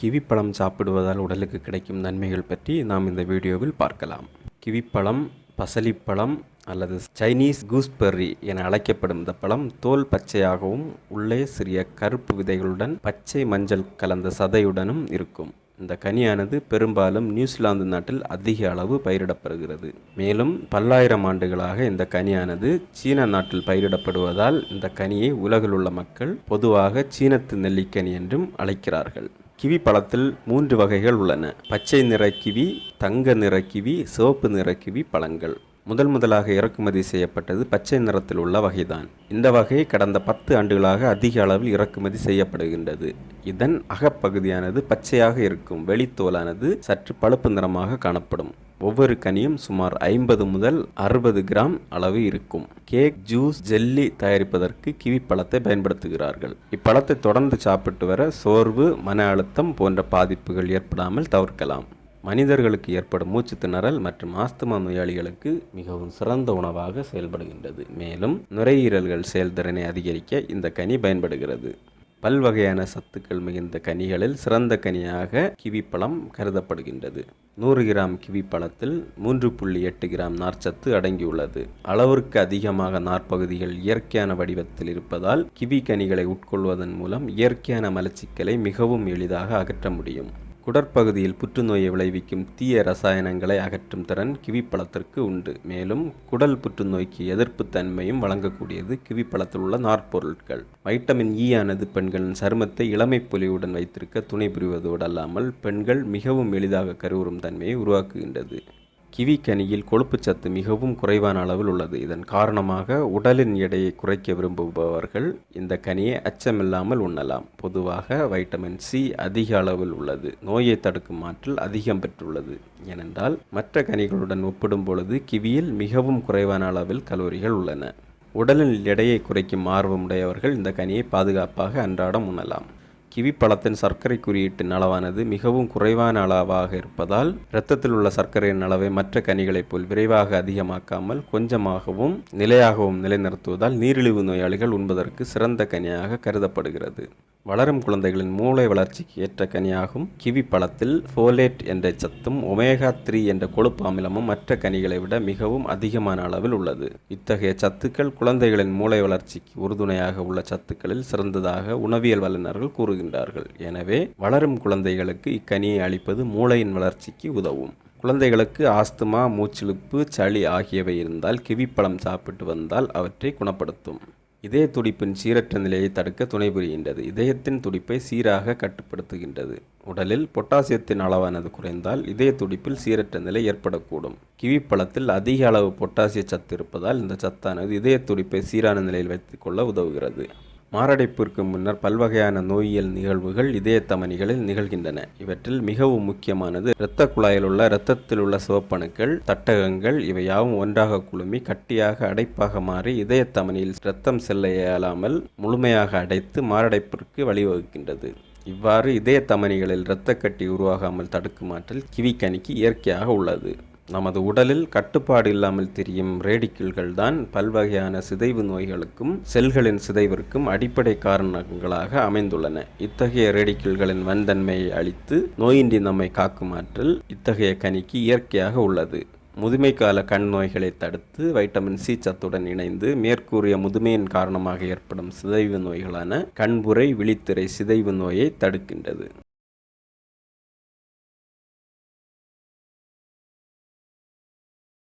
கிவிப்பழம் சாப்பிடுவதால் உடலுக்கு கிடைக்கும் நன்மைகள் பற்றி நாம் இந்த வீடியோவில் பார்க்கலாம். கிவிப்பழம், பசலிப்பழம் அல்லது சைனீஸ் கூஸ்பெர்ரி என அழைக்கப்படும் இந்த பழம் தோல் பச்சையாகவும் உள்ளே சிறிய கருப்பு விதைகளுடன் பச்சை மஞ்சள் கலந்த சதையுடனும் இருக்கும். இந்த கனியானது பெரும்பாலும் நியூசிலாந்து நாட்டில் அதிக அளவு பயிரிடப்படுகிறது. மேலும் பல்லாயிரம் ஆண்டுகளாக இந்த கனியானது சீன நாட்டில் பயிரிடப்படுவதால் இந்த கனியை உலகில் உள்ள மக்கள் பொதுவாக சீனத்து நெல்லிக்கனி என்றும் அழைக்கிறார்கள். கிவி பழத்தில் 3 வகைகள் உள்ளன. பச்சை நிற கிவி, தங்க நிற கிவி, சிவப்பு நிற கிவி பழங்கள். முதலாக இறக்குமதி செய்யப்பட்டது பச்சை நிறத்தில் உள்ள வகைதான். இந்த வகை கடந்த 10 ஆண்டுகளாக அதிக அளவில் இறக்குமதி செய்யப்படுகின்றது. இதன் அகப்பகுதியானது பச்சையாக இருக்கும். வெளித்தோலானது சற்று பழுப்பு நிறமாக காணப்படும். ஒவ்வொரு கனியும் சுமார் 50 முதல் 60 கிராம் அளவு இருக்கும். கேக், ஜூஸ், ஜெல்லி தயாரிப்பதற்கு கிவி பழத்தை பயன்படுத்துகிறார்கள். இப்பழத்தை தொடர்ந்து சாப்பிட்டு வர சோர்வு, மன அழுத்தம் போன்ற பாதிப்புகள் ஏற்படாமல் தவிர்க்கலாம். மனிதர்களுக்கு ஏற்படும் மூச்சு திணறல் மற்றும் ஆஸ்துமா நோயாளிகளுக்கு மிகவும் சிறந்த உணவாக செயல்படுகின்றது. மேலும் நுரையீரல்கள் செயல்திறனை அதிகரிக்க இந்த கனி பயன்படுகிறது. பல்வகையான சத்துக்கள் மிகுந்த கனிகளில் சிறந்த கனியாக கிவிப்பழம் கருதப்படுகின்றது. 100 கிராம் கிவி பழத்தில் 3.8 கிராம் நார்ச்சத்து அடங்கியுள்ளது. அளவிற்கு அதிகமாக நார்ப்பகுதிகள் இயற்கையான வடிவத்தில் இருப்பதால் கிவி கனிகளை உட்கொள்வதன் மூலம் இயற்கையான மலச்சிக்கலை மிகவும் எளிதாக அகற்ற முடியும். குடற்பகுதியில் புற்றுநோயை விளைவிக்கும் தீய ரசாயனங்களை அகற்றும் திறன் கிவிப்பழத்திற்கு உண்டு. மேலும் குடல் புற்றுநோய்க்கு எதிர்ப்பு தன்மையும் வழங்கக்கூடியது கிவிப்பழத்தில் உள்ள நார்ப்பொருட்கள். வைட்டமின் இ ஆனது பெண்களின் சருமத்தை இளமை பொலிவுடன் வைத்திருக்க துணை புரிவதோடு அல்லாமல் பெண்கள் மிகவும் எளிதாக கருவுறும் தன்மையை உருவாக்குகின்றது. கிவி கனியில் கொழுப்பு சத்து மிகவும் குறைவான அளவில் உள்ளது. இதன் காரணமாக உடலின் எடையை குறைக்க விரும்புபவர்கள் இந்த கனியை அச்சமில்லாமல் உண்ணலாம். பொதுவாக வைட்டமின் சி அதிக அளவில் உள்ளது. நோயை தடுக்கும் ஆற்றல் அதிகம் பெற்றுள்ளது. ஏனென்றால் மற்ற கனிகளுடன் ஒப்பிடும் பொழுது கிவியில் மிகவும் குறைவான அளவில் கலோரிகள் உள்ளன. உடலின் எடையை குறைக்கும் ஆர்வமுடையவர்கள் இந்த கனியை பாதுகாப்பாக அன்றாடம் உண்ணலாம். கிவி பழத்தின் சர்க்கரை குறியீட்டின் அளவானது மிகவும் குறைவான அளவாக இருப்பதால் இரத்தத்தில் உள்ள சர்க்கரையின் அளவை மற்ற கனிகளைப் போல் விரைவாக அதிகமாக்காமல் கொஞ்சமாகவும் நிலையாகவும் நிலைநிறுத்துவதால் நீரிழிவு நோயாளிகள் உண்பதற்கு சிறந்த கனியாக கருதப்படுகிறது. வளரும் குழந்தைகளின் மூளை வளர்ச்சிக்கு ஏற்ற கனியாகும் கிவி பழத்தில் ஃபோலேட் என்ற சத்தும் ஒமேகா 3 என்ற கொழுப்பு அமிலமும் மற்ற கனிகளை விட மிகவும் அதிகமான அளவில் உள்ளது. இத்தகைய சத்துக்கள் குழந்தைகளின் மூளை வளர்ச்சிக்கு உறுதுணையாக உள்ள சத்துக்களில் சிறந்ததாக உணவியல் வல்லுநர்கள் கூறுகின்றார்கள். எனவே வளரும் குழந்தைகளுக்கு இக்கனியை அளிப்பது மூளையின் வளர்ச்சிக்கு உதவும். குழந்தைகளுக்கு ஆஸ்துமா, மூச்சிழுப்பு, சளி ஆகியவை இருந்தால் கிவிப்பழம் சாப்பிட்டு வந்தால் அவற்றை குணப்படுத்தும். இதய துடிப்பின் சீரற்ற நிலையை தடுக்க துணை புரிகின்றது. இதயத்தின் துடிப்பை சீராக கட்டுப்படுத்துகின்றது. உடலில் பொட்டாசியத்தின் அளவானது குறைந்தால் இதய துடிப்பில் சீரற்ற நிலை ஏற்படக்கூடும். கிவிப்பழத்தில் அதிக அளவு பொட்டாசிய சத்து இருப்பதால் இந்த சத்தானது இதய துடிப்பை சீரான நிலையில் வைத்துக்கொள்ள உதவுகிறது. மாரடைப்பிற்கு முன்னர் பல்வகையான நோயியல் நிகழ்வுகள் இதய தமனிகளில் நிகழ்கின்றன. இவற்றில் மிகவும் முக்கியமானது இரத்த குழாயில் உள்ள இரத்தத்தில் உள்ள சிவப்பணுக்கள், தட்டகங்கள் இவையாவும் ஒன்றாக குழுமி கட்டியாக அடைப்பாக மாறி இதய தமனியில் இரத்தம் செல்ல இயலாமல் முழுமையாக அடைத்து மாரடைப்பிற்கு வழிவகுக்கின்றது. இவ்வாறு இதய தமனிகளில் இரத்தக்கட்டி உருவாகாமல் தடுக்கும் ஆற்றல் கிவிக்கனிக்கு இயற்கையாக உள்ளது. நமது உடலில் கட்டுப்பாடு இல்லாமல் திரியும் ரேடிக்கல்கள் தான் பல்வகையான சிதைவு நோய்களுக்கும் செல்களின் சிதைவிற்கும் அடிப்படை காரணங்களாக அமைந்துள்ளன. இத்தகைய ரேடிக்கல்களின் வன்தன்மையை அளித்து நோயின்றி நம்மை காக்கும் ஆற்றல் இத்தகைய கனிக்கு இயற்கையாக உள்ளது. முதுமை கால கண் நோய்களை தடுத்து வைட்டமின் சி சத்துடன் இணைந்து மேற்கூறிய முதுமையின் காரணமாக ஏற்படும் சிதைவு நோய்களான கண்புரை, விழித்திரை சிதைவு நோயை தடுக்கின்றது.